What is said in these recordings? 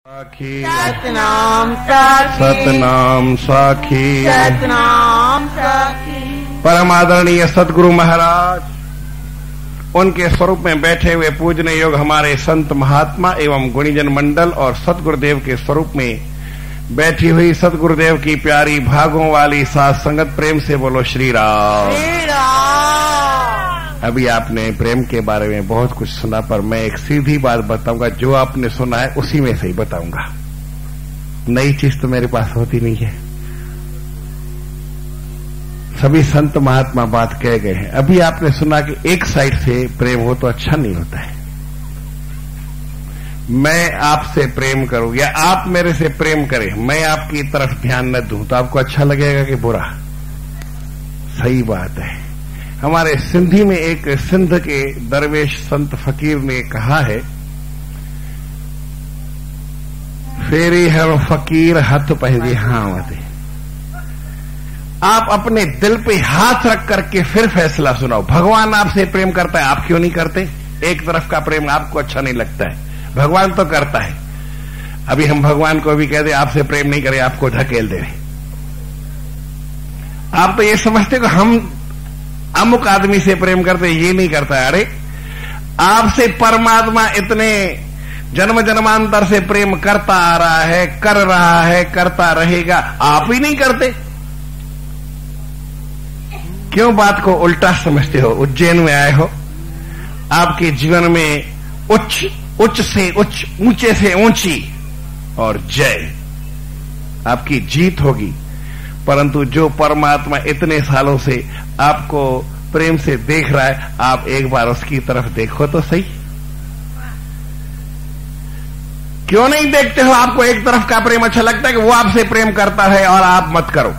साखी सतनाम साखी सतनाम साखी सतनाम साखी। परम आदरणीय सदगुरु महाराज, उनके स्वरूप में बैठे हुए पूजने योग हमारे संत महात्मा एवं गुणीजन मंडल और सतगुरुदेव के स्वरूप में बैठी हुई सतगुरुदेव की प्यारी भागों वाली साथ संगत, प्रेम से बोलो श्री राम। श्री राम। अभी आपने प्रेम के बारे में बहुत कुछ सुना, पर मैं एक सीधी बात बताऊंगा, जो आपने सुना है उसी में से ही बताऊंगा। नई चीज तो मेरे पास होती नहीं है, सभी संत महात्मा बात कह गए हैं। अभी आपने सुना कि एक साइड से प्रेम हो तो अच्छा नहीं होता है। मैं आपसे प्रेम करूं या आप मेरे से प्रेम करें, मैं आपकी तरफ ध्यान न दूं तो आपको अच्छा लगेगा कि बुरा? सही बात है। हमारे सिंधी में एक सिंध के दरवेश संत फकीर ने कहा है, फेरी हर फकीर हाथ पहले हाथ। आप अपने दिल पे हाथ रख करके फिर फैसला सुनाओ। भगवान आपसे प्रेम करता है, आप क्यों नहीं करते? एक तरफ का प्रेम आपको अच्छा नहीं लगता है, भगवान तो करता है। अभी हम भगवान को भी कहते आपसे प्रेम नहीं करें, आपको ढकेल दे रहे। आप तो ये समझते हो हम अमुक आदमी से प्रेम करते, ये नहीं करता है। अरे आपसे परमात्मा इतने जन्म जन्मांतर से प्रेम करता आ रहा है, कर रहा है, करता रहेगा, आप ही नहीं करते। क्यों बात को उल्टा समझते हो? उज्जैन में आए हो, आपके जीवन में उच्च से उच्च, ऊंचे से ऊंची और जय, आपकी जीत होगी। परंतु जो परमात्मा इतने सालों से आपको प्रेम से देख रहा है, आप एक बार उसकी तरफ देखो तो सही। क्यों नहीं देखते हो? आपको एक तरफ का प्रेम अच्छा लगता है कि वो आपसे प्रेम करता है और आप मत करो।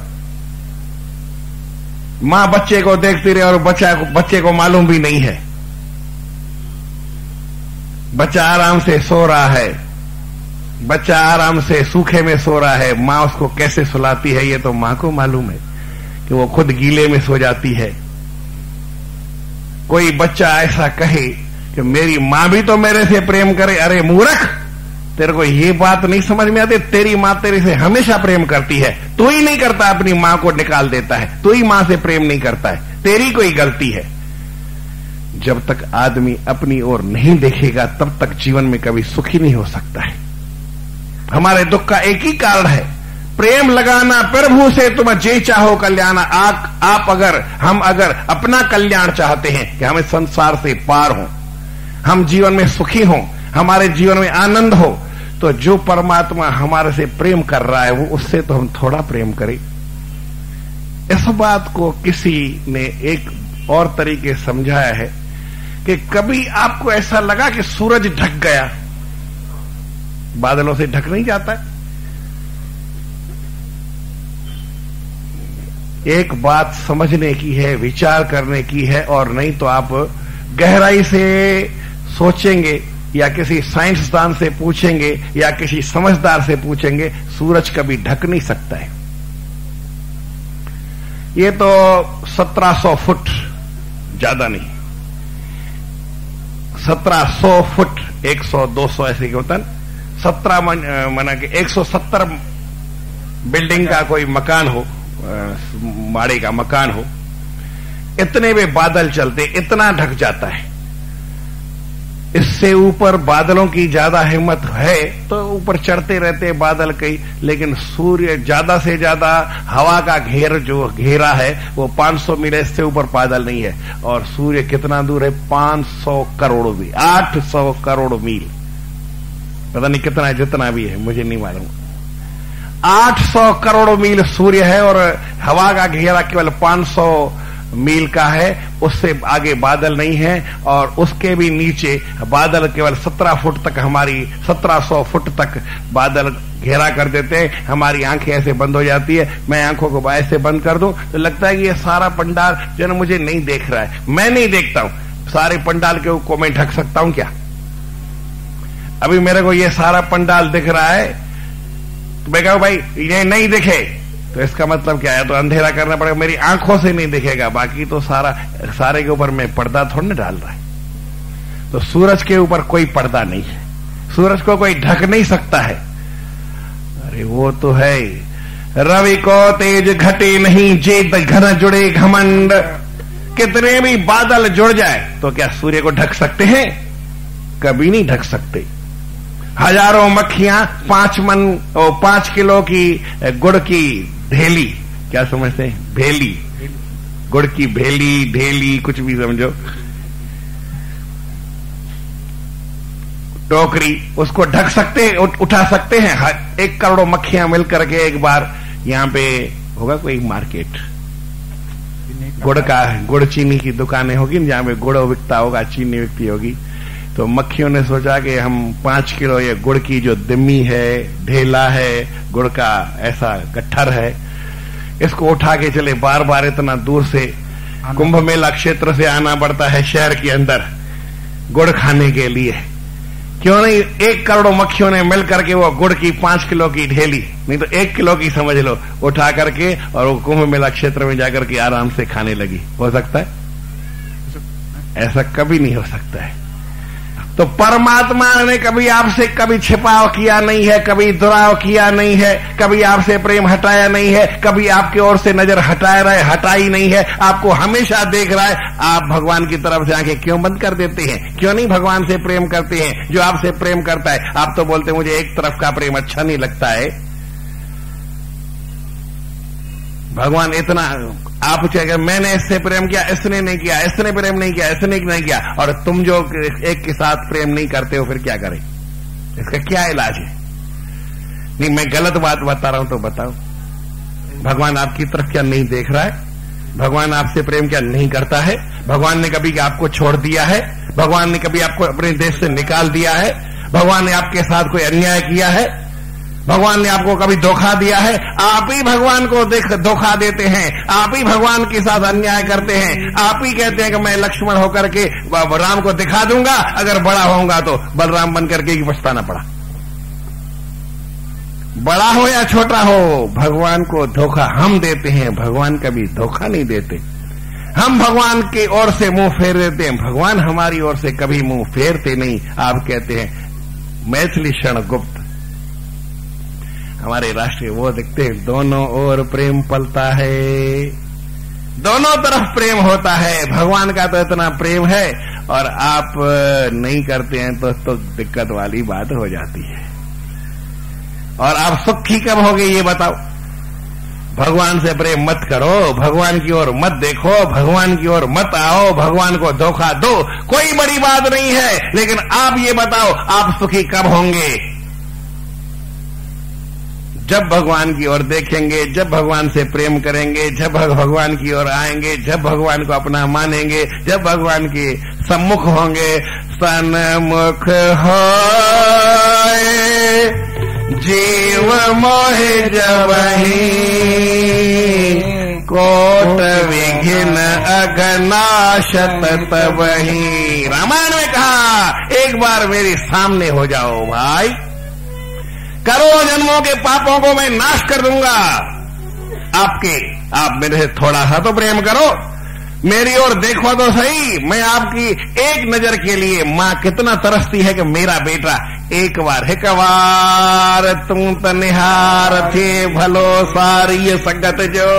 मां बच्चे को देखती रहे और बच्चे को मालूम भी नहीं है। बच्चा आराम से सो रहा है, बच्चा आराम से सूखे में सो रहा है, मां उसको कैसे सुलाती है ये तो मां को मालूम है कि वो खुद गीले में सो जाती है। कोई बच्चा ऐसा कहे कि मेरी मां भी तो मेरे से प्रेम करे, अरे मूर्ख, तेरे को ये बात नहीं समझ में आती? तेरी मां तेरे से हमेशा प्रेम करती है, तू ही नहीं करता, अपनी मां को निकाल देता है, तू ही मां से प्रेम नहीं करता है, तेरी कोई गलती है। जब तक आदमी अपनी ओर नहीं देखेगा तब तक जीवन में कभी सुखी नहीं हो सकता है। हमारे दुख का एक ही कारण है, प्रेम लगाना प्रभु से तुम जे चाहो कल्याण। हम अगर अपना कल्याण चाहते हैं कि हमें संसार से पार हो, हम जीवन में सुखी हो, हमारे जीवन में आनंद हो, तो जो परमात्मा हमारे से प्रेम कर रहा है वो उससे तो हम थोड़ा प्रेम करें। इस बात को किसी ने एक और तरीके समझाया है कि कभी आपको ऐसा लगा कि सूरज ढक गया, बादलों से ढक नहीं जाता है। एक बात समझने की है, विचार करने की है, और नहीं तो आप गहराई से सोचेंगे या किसी साइंसदान से पूछेंगे या किसी समझदार से पूछेंगे, सूरज कभी ढक नहीं सकता है। ये तो 1700 फुट, ज्यादा नहीं, 1700 फुट, 100 200 ऐसे क्यों होता है, 17 मना के 170 बिल्डिंग का कोई मकान हो, माड़े का मकान हो, इतने में बादल चलते, इतना ढक जाता है। इससे ऊपर बादलों की ज्यादा हिम्मत है तो ऊपर चढ़ते रहते बादल कई, लेकिन सूर्य ज्यादा से ज्यादा हवा का घेरा है वो 500 मील, इससे ऊपर बादल नहीं है। और सूर्य कितना दूर है? 500 करोड़ मील, 800 करोड़ मील, पता नहीं कितना है, जितना भी है मुझे नहीं मालूम। 800 करोड़ मील सूर्य है और हवा का घेरा केवल 500 मील का है, उससे आगे बादल नहीं है। और उसके भी नीचे बादल केवल 17 फुट तक, हमारी 1700 फुट तक बादल घेरा कर देते हैं। हमारी आंखें ऐसे बंद हो जाती है, मैं आंखों को ऐसे बंद कर दूं तो लगता है कि ये सारा पंडाल जो है मुझे नहीं देख रहा है। मैं नहीं देखता हूं, सारे पंडाल को मैं ढक सकता हूं क्या? अभी मेरे को ये सारा पंडाल दिख रहा है, तो मैं कहूं भाई ये नहीं दिखे, तो इसका मतलब क्या है? तो अंधेरा करना पड़ेगा, मेरी आंखों से नहीं दिखेगा, बाकी तो सारे के ऊपर मैं पर्दा थोड़ा ना डाल रहा है। तो सूरज के ऊपर कोई पर्दा नहीं है, सूरज को कोई ढक नहीं सकता है। वो तो है। रवि को तेज घटे नहीं, जेत घन जुड़े घमंड। कितने भी बादल जुड़ जाए तो क्या सूर्य को ढक सकते हैं? कभी नहीं ढक सकते। हजारों मक्खियां 5 किलो की गुड़ की ढेली, क्या समझते हैं? भेली, गुड़ की भेली, ढेली, कुछ भी समझो, टोकरी, उसको ढक सकते, उठा सकते हैं? 1 करोड़ मक्खियां मिलकर के एक बार यहां पे होगा कोई मार्केट, गुड़ का, गुड़ चीनी की दुकानें होगी जहां पे गुड़ बिकता होगा, चीनी बिकती होगी। तो मक्खियों ने सोचा कि हम 5 किलो ये गुड़ की जो दिम्मी है, ढेला है, गुड़ का ऐसा गट्ठर है, इसको उठा के चले। बार बार इतना दूर से कुंभ मेला क्षेत्र से आना पड़ता है शहर के अंदर गुड़ खाने के लिए। क्यों नहीं 1 करोड़ मक्खियों ने मिल करके वो गुड़ की 5 किलो की ढेली, नहीं तो 1 किलो की समझ लो, उठा करके और वो कुंभ मेला क्षेत्र में जाकर के आराम से खाने लगी। हो सकता है? ऐसा कभी नहीं हो सकता है। तो परमात्मा ने कभी आपसे कभी छिपाव किया नहीं है, कभी दुराव किया नहीं है, कभी आपसे प्रेम हटाया नहीं है, कभी आपकी ओर से नजर हटाई नहीं है, आपको हमेशा देख रहा है। आप भगवान की तरफ से आंखें क्यों बंद कर देते हैं? क्यों नहीं भगवान से प्रेम करते हैं? जो आपसे प्रेम करता है, आप तो बोलते हैं मुझे एक तरफ का प्रेम अच्छा नहीं लगता है। भगवान इतना आप चाहे मैंने इससे प्रेम किया, इसने नहीं किया, इसने प्रेम नहीं किया, इसने नहीं किया, और तुम जो एक के साथ प्रेम नहीं करते हो, फिर क्या करें? इसका क्या इलाज है? नहीं, मैं गलत बात बता रहा हूं तो बताओ। भगवान आपकी तरफ क्या नहीं देख रहा है? भगवान आपसे प्रेम क्या नहीं करता है? भगवान ने कभी आपको छोड़ दिया है? भगवान ने कभी आपको अपने देश से निकाल दिया है? भगवान ने आपके साथ कोई अन्याय किया है? भगवान ने आपको कभी धोखा दिया है? आप ही भगवान को धोखा देते हैं, आप ही भगवान के साथ अन्याय करते हैं। आप ही कहते हैं कि मैं लक्ष्मण होकर के राम को दिखा दूंगा, अगर बड़ा होऊंगा तो बलराम बन करके ही पछताना पड़ा। बड़ा हो या छोटा हो, भगवान को धोखा हम देते हैं, भगवान कभी धोखा नहीं देते। हम भगवान की ओर से मुंह फेर देते हैं, भगवान हमारी ओर से कभी मुंह फेरते नहीं। आप कहते हैं मैथिली क्षण गुप्त, हमारे राष्ट्रीय वो दिखते हैं, दोनों ओर प्रेम पलता है, दोनों तरफ प्रेम होता है। भगवान का तो इतना प्रेम है और आप नहीं करते हैं तो दिक्कत वाली बात हो जाती है। और आप सुखी कब होगे ये बताओ? भगवान से प्रेम मत करो, भगवान की ओर मत देखो, भगवान की ओर मत आओ, भगवान को धोखा दो, कोई बड़ी बात नहीं है। लेकिन आप ये बताओ आप सुखी कब होंगे? जब भगवान की ओर देखेंगे, जब भगवान से प्रेम करेंगे, जब भगवान की ओर आएंगे, जब भगवान को अपना मानेंगे, जब भगवान के सम्मुख होंगे। सन्मुख होए जीव मोहे जबहि, कोट विघ्न अघनाशत तबहि। रामायण में कहा एक बार मेरे सामने हो जाओ भाई, करोड़ों जन्मों के पापों को मैं नाश कर दूंगा। आप मेरे से थोड़ा सा तो प्रेम करो, मेरी ओर देखो तो सही। मैं आपकी एक नजर के लिए मां कितना तरसती है कि मेरा बेटा एक बार तू तनिहार थे भलो सारी संगत जो,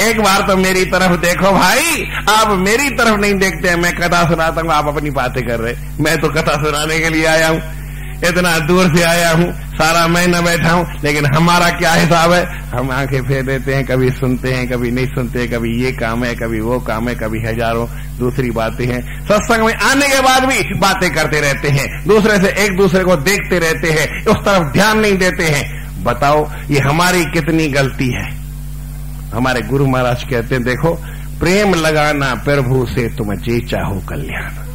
एक बार तो मेरी तरफ देखो भाई। आप मेरी तरफ नहीं देखते हैं, मैं कथा सुनाता हूं, आप अपनी बातें कर रहे। मैं तो कथा सुनाने के लिए आया हूं, इतना दूर से आया हूं, सारा महीना बैठा हूं, लेकिन हमारा क्या हिसाब है? हम आंखें फेर देते हैं, कभी सुनते हैं, कभी नहीं सुनते, कभी ये काम है, कभी वो काम है, कभी हजारों दूसरी बातें हैं। सत्संग में आने के बाद भी बातें करते रहते हैं, दूसरे से एक दूसरे को देखते रहते हैं, उस तरफ ध्यान नहीं देते हैं। बताओ ये हमारी कितनी गलती है? हमारे गुरु महाराज कहते हैं देखो, प्रेम लगाना प्रभु से तुम जे चाहो कल्याण।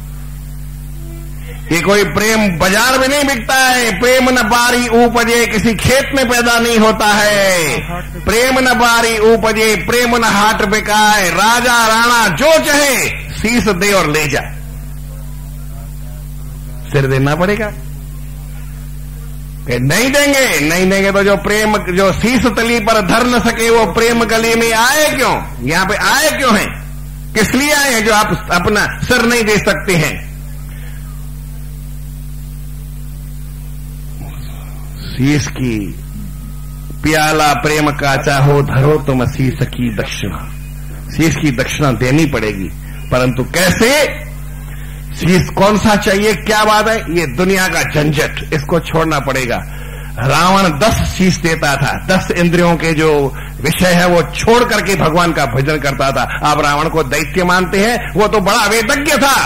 ये कोई प्रेम बाजार में नहीं बिकता है। प्रेम न बारी उपजे किसी खेत में पैदा नहीं होता है। प्रेम न बारी उपजे प्रेम न हाट बिकाए, राजा राणा जो चाहे शीश दे और ले जा। सिर देना पड़ेगा, नहीं देंगे तो जो प्रेम जो शीश तली पर धर न सके वो प्रेम गली में आए क्यों? यहां पे आए क्यों हैं? किस लिए आए हैं जो आप अपना सिर नहीं दे सकते हैं? शीश की प्याला प्रेम का चाहो धरो तुम शीश की दक्षिणा। शीश की दक्षिणा देनी पड़ेगी, परंतु कैसे? शीश कौन सा चाहिए, क्या बात है? ये दुनिया का झंझट, इसको छोड़ना पड़ेगा। रावण 10 शीश देता था, 10 इंद्रियों के जो विषय है वो छोड़ करके भगवान का भजन करता था। आप रावण को दैत्य मानते हैं, वो तो बड़ा वेदज्ञ था।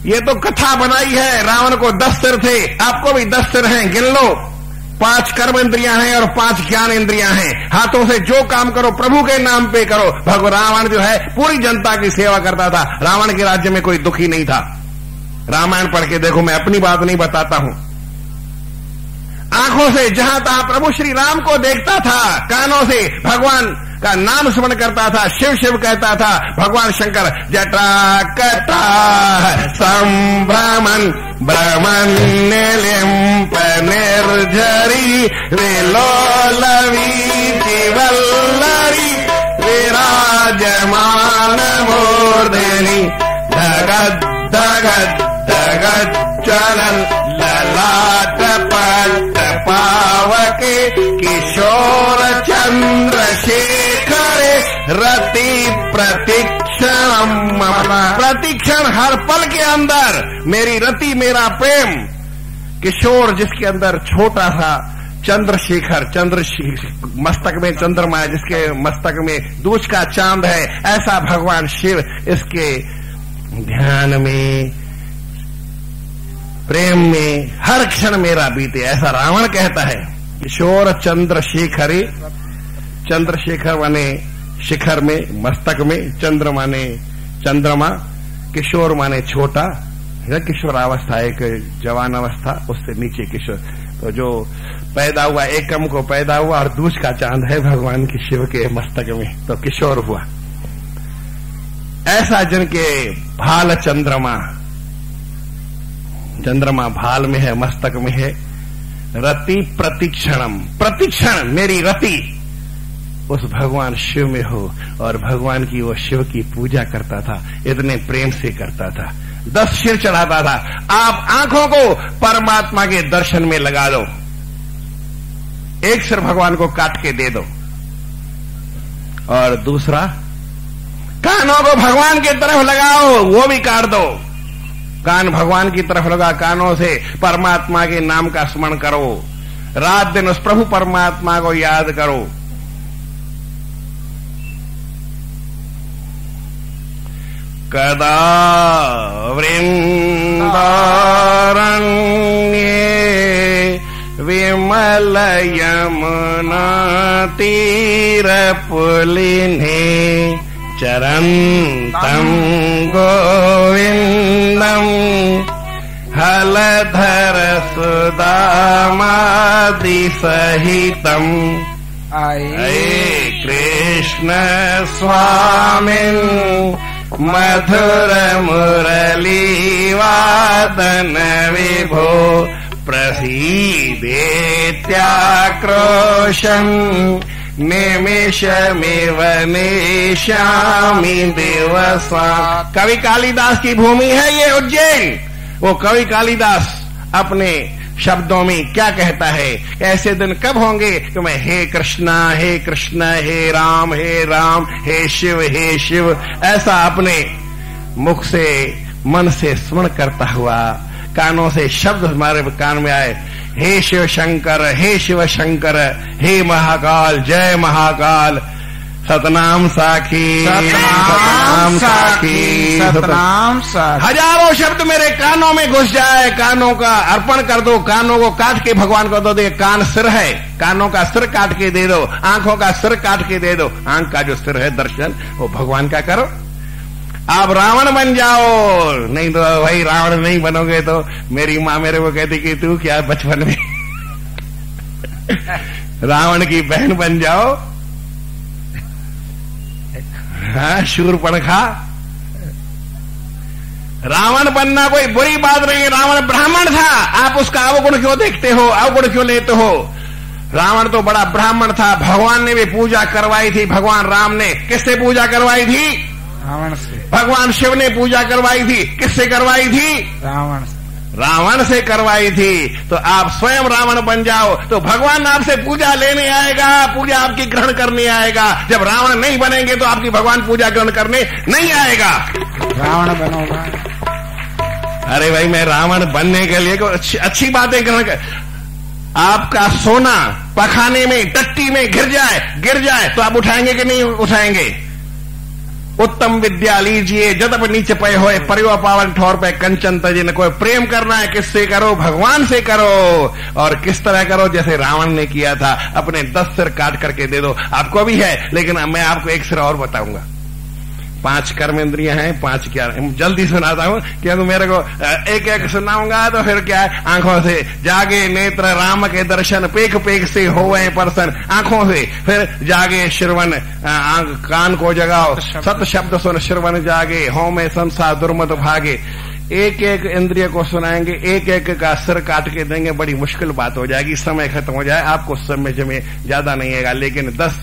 ये तो कथा बनाई है। रावण को 10 सिर थे, आपको भी 10 सिर हैं, गिन लो। 5 कर्म इंद्रियां हैं और 5 ज्ञान इंद्रियां हैं। हाथों से जो काम करो प्रभु के नाम पे करो। भगवान रावण जो है पूरी जनता की सेवा करता था। रावण के राज्य में कोई दुखी नहीं था। रामायण पढ़ के देखो, मैं अपनी बात नहीं बताता हूं। आंखों से जहां तहां प्रभु श्री राम को देखता था, कानों से भगवान का नाम स्मरण करता था, शिव शिव कहता था। भगवान शंकर जटा कटा संभ्रमन भ्रमण लिंप निर्झरी विलोलवी वल्लरी विराजमान मूर्धनि धगद धगद धगद चलन ललाट पट पावके किशोर चंद्रशेखर रति प्रतिक्षण। प्रतिक्षण हर पल के अंदर मेरी रति, मेरा प्रेम। किशोर जिसके अंदर छोटा सा चंद्रशेखर, मस्तक में चंद्रमा है, जिसके मस्तक में दूज का चांद है, ऐसा भगवान शिव इसके ध्यान में, प्रेम में हर क्षण मेरा बीते, ऐसा रावण कहता है। किशोर चंद्रशेखरे, चंद्रशेखर माने शिखर में, मस्तक में, चंद्र माने चंद्रमा, किशोर माने छोटा। किशोरावस्था एक जवान अवस्था, उससे नीचे किशोर। तो जो पैदा हुआ, एकम को पैदा हुआ और दूज का चांद है भगवान की शिव के मस्तक में, तो किशोर हुआ। ऐसा जिनके भाल चंद्रमा, चंद्रमा भाल में है, मस्तक में है। रति प्रतिक्षणम, प्रतिक्षण मेरी रति उस भगवान शिव में हो। और भगवान की वो शिव की पूजा करता था, इतने प्रेम से करता था। 10 सिर चढ़ाता था। आप आंखों को परमात्मा के दर्शन में लगा दो, एक सिर भगवान को काट के दे दो, और दूसरा कानों को भगवान की तरफ लगाओ, वो भी काट दो। कान भगवान की तरफ लगा, कानों से परमात्मा के नाम का स्मरण करो। रात दिन उस प्रभु परमात्मा को याद करो। कदा वृंदारण्ये विमल यमुना तीर पुलिने चरन्तं गोविन्दं हलधर सुदामादि सहितं कृष्ण स्वामिन् मधुर मुरली वादन विभो प्रसीदेत्याक्रोशम् निमिषमिव नेष्यामि दिवसा। कवि कालिदास की भूमि है ये उज्जैन। वो कवि कालिदास अपने शब्दों में क्या कहता है? ऐसे दिन कब होंगे कि मैं हे कृष्णा हे कृष्ण, हे राम हे शिव ऐसा अपने मुख से मन से स्मरण करता हुआ, कानों से शब्द हमारे कान में आए, हे शिव शंकर, हे महाकाल, जय महाकाल, सतनाम साखी, सतनाम साखी, सतनाम साखी। हजारों शब्द मेरे कानों में घुस जाए, कानों का अर्पण कर दो, कानों को काट के भगवान को दो। कान सिर है, कानों का सिर काट के दे दो, आंखों का सिर काट के दे दो। आंख का जो सिर है दर्शन, वो भगवान का करो। आप रावण बन जाओ, नहीं तो भाई रावण नहीं बनोगे तो मेरी माँ मेरे को कहती कि तू क्या बचपन में रावण की बहन बन जाओ। हाँ, शूरपणखा। रावण बनना कोई बुरी बात नहीं है। रावण ब्राह्मण था, आप उसका अवगुण क्यों देखते हो, अवगुण क्यों लेते हो? रावण तो बड़ा ब्राह्मण था। भगवान ने भी पूजा करवाई थी। भगवान राम ने किससे पूजा करवाई थी? रावण से। भगवान शिव ने पूजा करवाई थी, किससे करवाई थी? रावण से। रावण से करवाई थी, तो आप स्वयं रावण बन जाओ तो भगवान आपसे पूजा लेने आएगा, पूजा आपकी ग्रहण करने आएगा। जब रावण नहीं बनेंगे तो आपकी भगवान पूजा ग्रहण करने नहीं आएगा। रावण बनोगा? अरे भाई, मैं रावण बनने के लिए अच्छी बातें ग्रहण कर। आपका सोना पखाने में, टट्टी में गिर जाए तो आप उठाएंगे कि नहीं उठाएंगे? उत्तम विद्या लीजिए, जदप नीचे पे होए परिवा पावन ठोर पे कंचन तजिन। कोई प्रेम करना है किससे करो? भगवान से करो। और किस तरह करो? जैसे रावण ने किया था, अपने 10 सिर काट करके दे दो। आपको भी है, लेकिन मैं आपको एक सिर और बताऊंगा। 5 कर्मेंद्रियां हैं, 5 क्या, जल्दी सुनाता हूं क्योंकि मेरे को एक एक सुनाऊंगा तो फिर क्या है, आंखों से जागे नेत्र राम के दर्शन, पेख पेख से होवे परसन। आंखों से फिर जागे श्रवण, कान को जगाओ, सत शब्द सुन श्रवण जागे, हो में संसार दुर्मत भागे। एक एक इंद्रिय को सुनाएंगे, एक एक का सिर काट के देंगे, बड़ी मुश्किल बात हो जाएगी, समय खत्म हो जाए, आपको समय में ज्यादा नहीं आएगा। लेकिन 10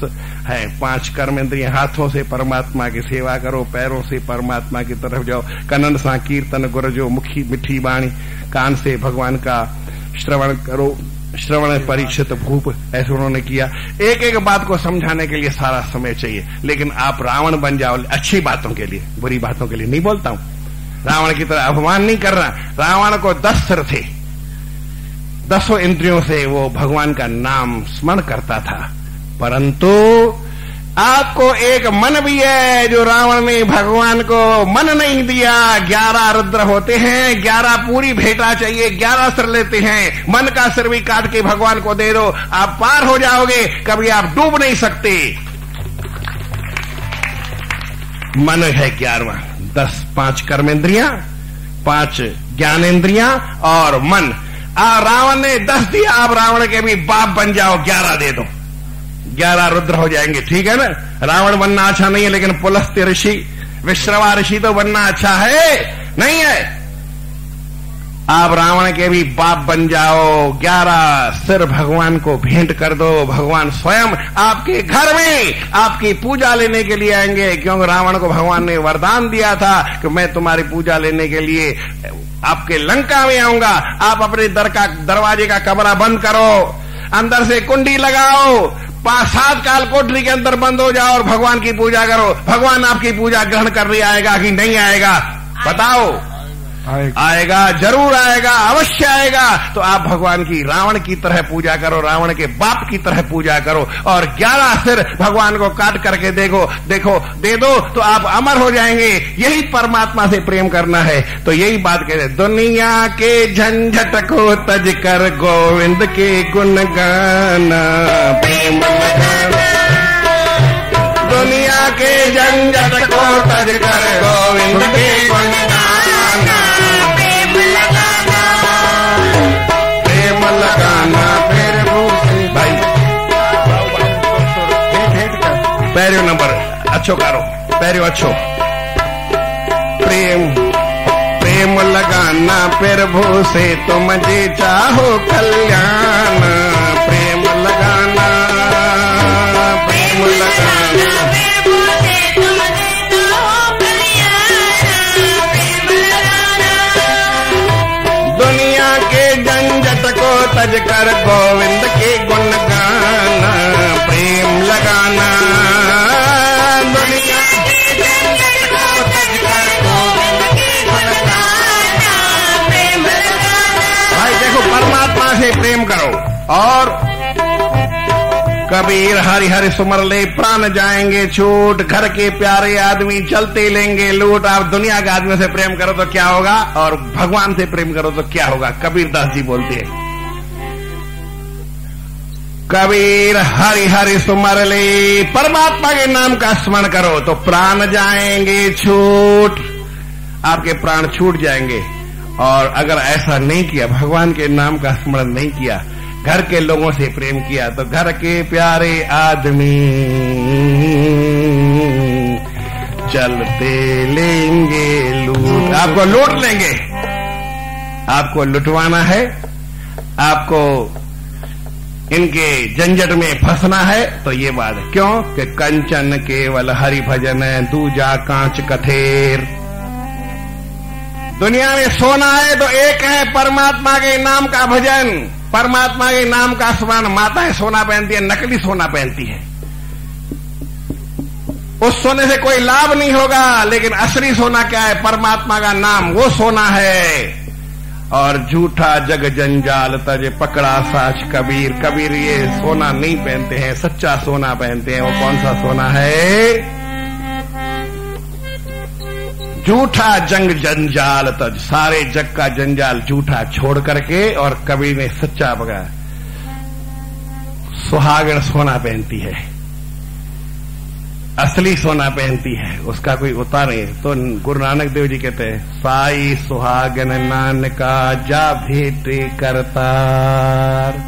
है, 5 कर्म इंद्रिय। हाथों से परमात्मा की सेवा करो, पैरों से परमात्मा की तरफ जाओ, कनन सा कीर्तन गुरजो, मुखी मिठी बाणी, कान से भगवान का श्रवण करो, श्रवण परीक्षित भूप, ऐसे उन्होंने किया। एक एक बात को समझाने के लिए सारा समय चाहिए। लेकिन आप रावण बन जाओ अच्छी बातों के लिए, बुरी बातों के लिए नहीं बोलता हूं। रावण की तरह अपमान नहीं कर रहा। रावण को 10 सिर थे, 10 इंद्रियों से वो भगवान का नाम स्मरण करता था। परंतु आपको एक मन भी है, जो रावण ने भगवान को मन नहीं दिया। 11 रुद्र होते हैं, 11 पूरी भेंटा चाहिए, 11 सिर लेते हैं। मन का सिर भी काट के भगवान को दे दो, आप पार हो जाओगे, कभी आप डूब नहीं सकते। मन है 11, 10, 5 कर्मेंद्रियां, 5 ज्ञानेन्द्रियां और मन। रावण ने 10 दिया, आप रावण के भी बाप बन जाओ, 11 दे दो, 11 रुद्र हो जाएंगे। ठीक है ना? रावण बनना अच्छा नहीं है, लेकिन पुलस्त्य ऋषि, विश्रवा ऋषि तो बनना अच्छा है नहीं है? आप रावण के भी बाप बन जाओ, 11 सिर भगवान को भेंट कर दो। भगवान स्वयं आपके घर में आपकी पूजा लेने के लिए आएंगे, क्योंकि रावण को भगवान ने वरदान दिया था कि मैं तुम्हारी पूजा लेने के लिए आपके लंका में आऊंगा। आप अपने दरवाजे का कमरा बंद करो, अंदर से कुंडी लगाओ, 5-7 काल कोठरी के अंदर बंद हो जाओ और भगवान की पूजा करो। भगवान आपकी पूजा ग्रहण करने आएगा कि नहीं आएगा? बताओ। आएगा, जरूर आएगा, अवश्य आएगा। तो आप भगवान की रावण की तरह पूजा करो, रावण के बाप की तरह पूजा करो, और 11 सिर भगवान को काट करके देखो दे दो, तो आप अमर हो जाएंगे। यही परमात्मा से प्रेम करना है। तो यही बात कहते, दुनिया के झंझट को तज कर गोविंद के गुण गाना, प्रेम लगाना। दुनिया के झंझट को तज कर गोविंद के गुण गाना, पैरियो नंबर अच्छो करो, पैरियो अच्छो। प्रेम लगाना प्रभु से तुम जे चाहो कल्याण, प्रेम लगाना, प्रेम लगाना, प्रभु से तुम जे चाहो कल्याण, प्रेम लगाना। दुनिया के झंझट को तज कर गोविंद के गुण गाना, प्रेम लगाना। परमात्मा से प्रेम करो। और कबीर हरि हरि सुमर ले प्राण जाएंगे छूट, घर के प्यारे आदमी चलते लेंगे लूट। आप दुनिया के आदमी से प्रेम करो तो क्या होगा, और भगवान से प्रेम करो तो क्या होगा? कबीर दास जी बोलते हैं, कबीर हरि हरि सुमर ले, परमात्मा के नाम का स्मरण करो तो प्राण जाएंगे छूट, आपके प्राण छूट जाएंगे। और अगर ऐसा नहीं किया, भगवान के नाम का स्मरण नहीं किया, घर के लोगों से प्रेम किया, तो घर के प्यारे आदमी चलते लेंगे लूट, आपको लूट लेंगे। आपको लुटवाना है, आपको इनके झंझट में फंसना है, तो ये बात है। क्यों कि कंचन केवल हरि भजन, दूजा कांच कथेर। दुनिया में सोना है तो एक है परमात्मा के नाम का भजन, परमात्मा के नाम का स्मरण। माताएं सोना पहनती है, नकली सोना पहनती है, उस सोने से कोई लाभ नहीं होगा। लेकिन असली सोना क्या है? परमात्मा का नाम, वो सोना है। और झूठा जग जंजाल तज पकड़ा साच कबीर। कबीर ये सोना नहीं पहनते हैं, सच्चा सोना पहनते हैं। वो कौन सा सोना है? झूठा जंग जंजाल तज, सारे जग का जंजाल झूठा छोड़ करके, और कबीर ने सच्चा पकड़ा। सुहागण सोना पहनती है, असली सोना पहनती है, उसका कोई उतार नहीं। तो गुरु नानक देव जी कहते हैं, साई सुहागन नानका जा भेटे करतार।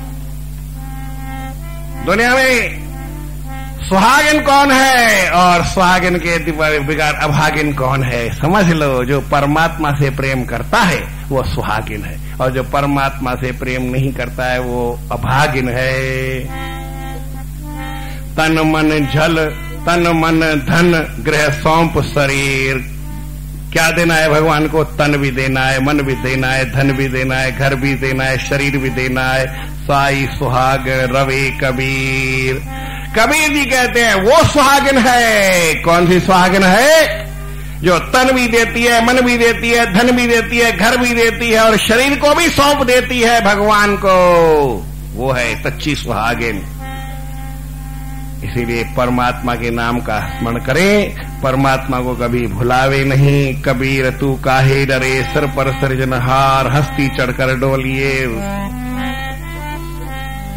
दुनिया में सुहागिन कौन है और सुहागिन के बिगाड़ अभागिन कौन है? समझ लो, जो परमात्मा से प्रेम करता है वो सुहागिन है, और जो परमात्मा से प्रेम नहीं करता है वो अभागिन है। तन मन धन गृह सौंप शरीर। क्या देना है भगवान को? तन भी देना है, मन भी देना है, धन भी देना है, घर भी देना है, शरीर भी देना है। साई सुहाग रवे कबीर। कबीर जी कहते हैं वो सुहागिन है। कौन सी सुहागिन है? जो तन भी देती है, मन भी देती है, धन भी देती है, घर भी देती है, और शरीर को भी सौंप देती है भगवान को। वो है सच्ची सुहागिन। इसीलिए परमात्मा के नाम का स्मरण करें, परमात्मा को कभी भुलावे नहीं। कबीर तू काहे डरे, सिर पर सृजनहार, हस्ती चढ़कर डोलिए।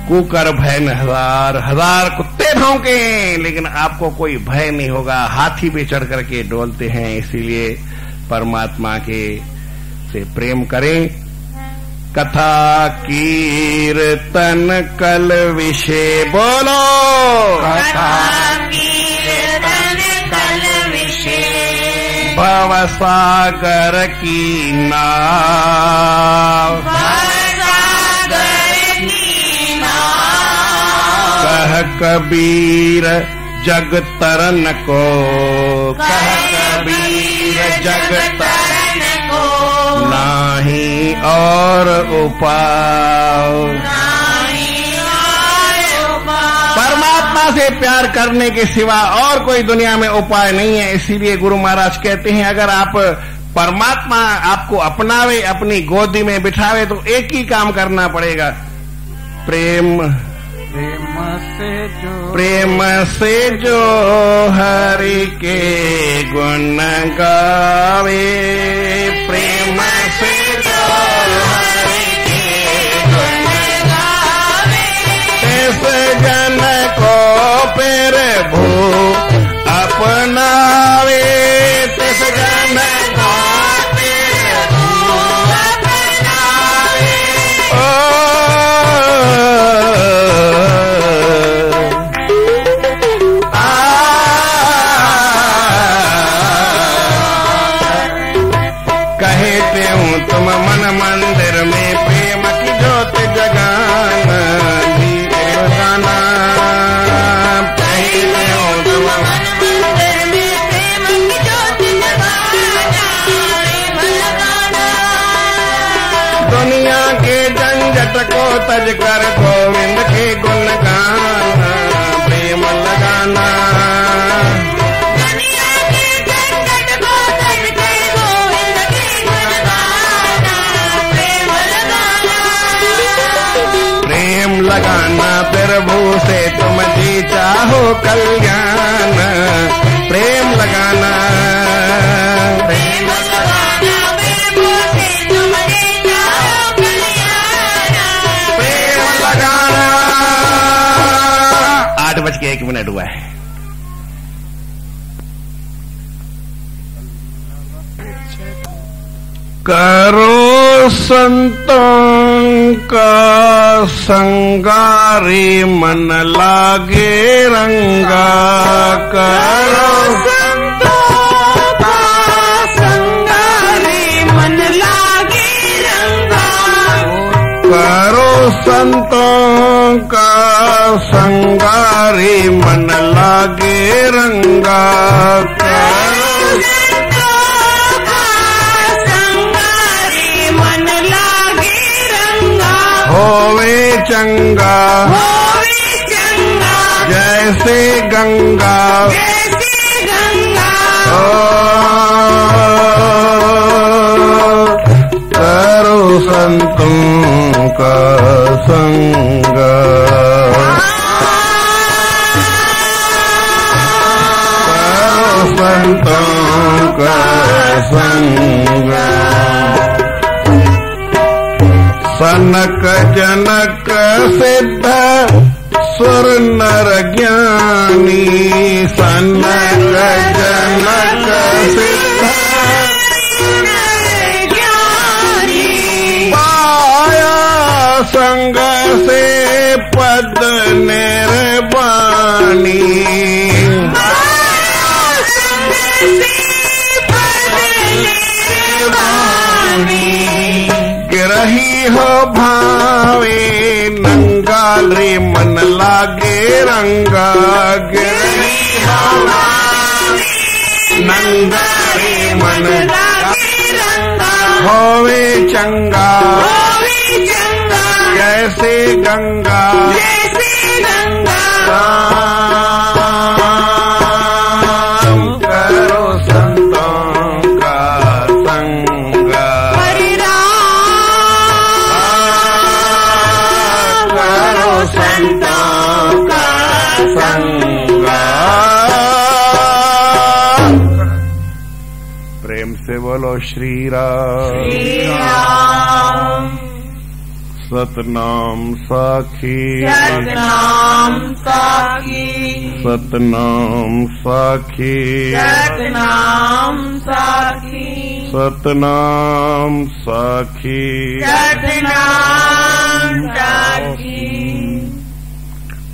कुकर भय न हजार, हजार कुत्ते भौंके लेकिन आपको कोई भय नहीं होगा। हाथी पे चढ़ करके डोलते हैं। इसीलिए परमात्मा के से प्रेम करें। कथा कीर्तन कल विषय बोलो, कथा कीर्तन कल विषय। भवसागर की नाव, भवसागर की नाव। कह कबीर जग तरन को, कह कबीर जग तरन को। नाही और उपाय, परमात्मा से प्यार करने के सिवा और कोई दुनिया में उपाय नहीं है। इसीलिए गुरु महाराज कहते हैं, अगर आप परमात्मा आपको अपनावे, अपनी गोदी में बिठावे, तो एक ही काम करना पड़ेगा। प्रेम से जो हरि के गुण गावे, प्रेम से जो हरि के गुण गावे। इस जन को फिर भू अपनावे, इस जन को फिर भू अपनावे। तुम मन मंदिर में प्रेम की ज्योत जगाना, गाना। कहते हो तुम मन मंदिर में प्रेम की ज्योत जगाना, दुनिया के झंझट को तज कर गोविंद के गुण गाना, प्रेम लगाना। लगाना प्रभु से तुम जी चाहो कल्याण, प्रेम लगाना। प्रेम लगाना प्रभु से तुम जी चाहो कल्याण, प्रेम लगाना। 8:01 हुआ है। करो संतों का संगारे, मन लागे रंगा। करो संतों का संगारे, मन लागे रंगा। करो संतों का संगारे, मन लागे रंगा। करो संतों का संगारे, चंगा होवे चंगा जैसे गंगा जैसे गंगा करो संतों का संग करो संतों का संग सनक जनक सिद्ध सुर नर ज्ञानी सनक जनक सिद्ध पाया संग से पद निर्वाणी गिरही हो भावे नंगा रे मन लागे रंगा गिरही हो भावे नंगा रे मन लागे रंगा होवे चंगा होवे चंगा जैसे गंगा जैसे गंगा करो संतों का संग हरि राम करो संतों का संग प्रेम से बोलो श्री राम श्री राम सतनाम साखी सतनाम साखी सतनाम साखी सतनाम साखी सतनाम साखी सतनाम साखी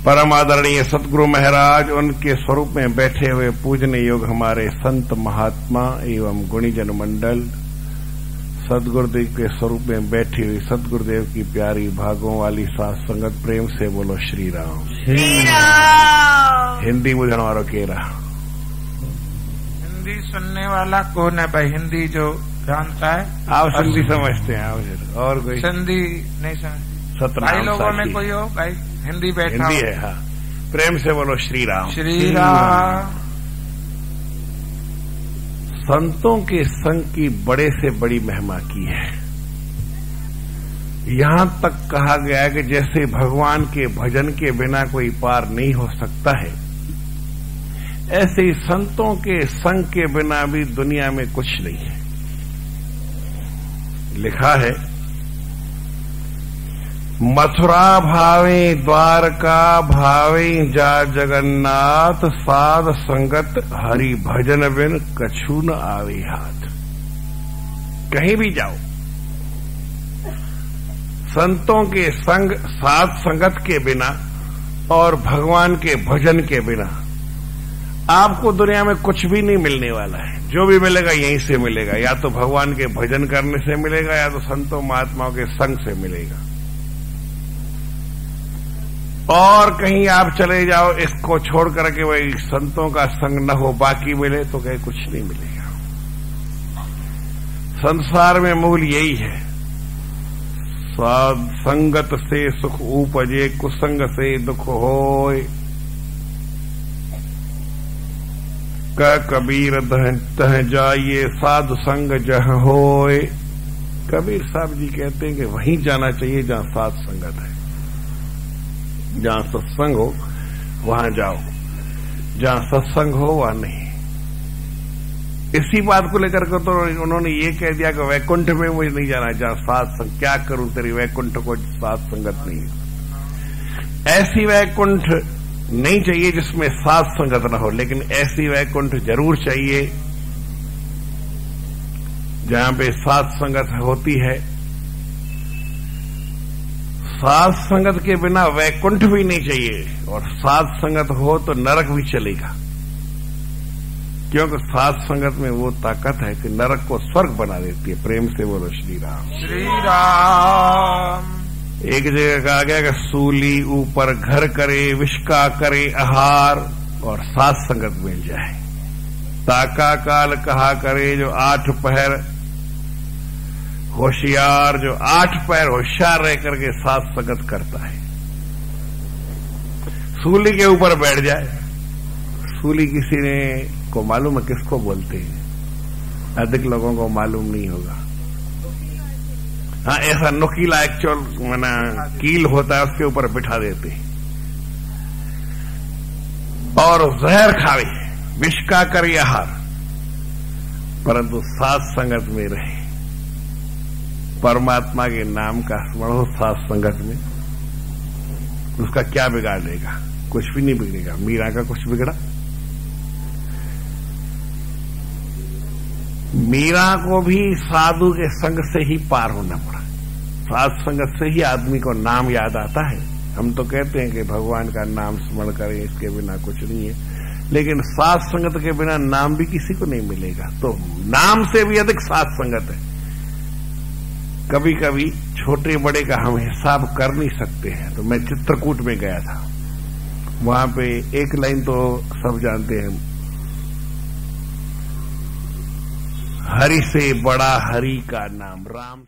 परम आदरणीय सतगुरु महाराज उनके स्वरूप में बैठे हुए पूजनीय योग हमारे संत महात्मा एवं गुणीजन मंडल सतगुरुदेव के स्वरूप में बैठी हुई सतगुरुदेव की प्यारी भागों वाली साथ संगत प्रेम से बोलो श्री राम श्री राम हिंदी बुझण वालों केरा हिंदी सुनने वाला कौन है भाई? हिंदी जो जानता है आप सिंधी समझते हैं आप और कोई सिंधी नहीं समझ भाई सतनाम लोगों में साखी कोई हो भाई हिंदी बैठा हिंदी हो? है हाँ प्रेम से बोलो श्री राम श्री राम संतों के संग की बड़े से बड़ी महिमा की है। यहां तक कहा गया है कि जैसे भगवान के भजन के बिना कोई पार नहीं हो सकता है, ऐसे ही संतों के संग के बिना भी दुनिया में कुछ नहीं है। लिखा है मथुरा भावे द्वारका भावे जा जगन्नाथ साध संगत हरि भजन बिन कछु न आवे हाथ। कहीं भी जाओ संतों के संग साध संगत के बिना और भगवान के भजन के बिना आपको दुनिया में कुछ भी नहीं मिलने वाला है। जो भी मिलेगा यहीं से मिलेगा, या तो भगवान के भजन करने से मिलेगा या तो संतों महात्माओं के संग से मिलेगा। और कहीं आप चले जाओ इसको छोड़ करके वही संतों का संग न हो बाकी मिले तो कहीं कुछ नहीं मिलेगा। संसार में मूल यही है, साध संगत से सुख उपजे कुसंग से दुख होय। कबीर तह जाइए साधु संग जह होय। कबीर साहब जी कहते हैं कि वहीं जाना चाहिए जहां साध संगत है, जहां सत्संग हो वहां जाओ, जहां सत्संग हो वहां नहीं। इसी बात को लेकर के तो उन्होंने ये कह दिया कि वैकुंठ में मुझे नहीं जाना जहां साध संग। क्या करूं तेरी वैकुंठ को साध संगत नहीं है। ऐसी वैकुंठ नहीं चाहिए जिसमें साध संगत न हो, लेकिन ऐसी वैकुंठ जरूर चाहिए जहां पे साध संगत होती है। साध संगत के बिना वैकुंठ भी नहीं चाहिए, और साध संगत हो तो नरक भी चलेगा, क्योंकि साध संगत में वो ताकत है कि नरक को स्वर्ग बना देती है। प्रेम से बोलो श्री राम। श्री राम। एक जगह कहा गया कि सूली ऊपर घर करे विष का करे आहार, और साध संगत मिल जाए। ताका काल कहा करे जो 8 पहर होशियार, जो 8 पैर होशियार रह करके साध संगत करता है। सूली के ऊपर बैठ जाए। सूली किसी ने को मालूम है किसको बोलते हैं? अधिक लोगों को मालूम नहीं होगा। हाँ, ऐसा नुकीला एक्चुअल माना कील होता है, उसके ऊपर बिठा देते हैं और जहर खावे, विष का करे आहार, परंतु साथ संगत में रहे। परमात्मा के नाम का स्मरण हो साथ संगत में, उसका क्या बिगाड़ेगा? कुछ भी नहीं बिगड़ेगा। मीरा का कुछ बिगड़ा? मीरा को भी साधु के संग से ही पार होना पड़ा। साध संगत से ही आदमी को नाम याद आता है। हम तो कहते हैं कि भगवान का नाम स्मरण करें, इसके बिना कुछ नहीं है, लेकिन साध संगत के बिना नाम भी किसी को नहीं मिलेगा। तो नाम से भी अधिक साध संगत है। कभी कभी छोटे बड़े का हम हिसाब कर नहीं सकते हैं। तो मैं चित्रकूट में गया था, वहां पे एक लाइन तो सब जानते हैं, हरि से बड़ा हरि का नाम राम।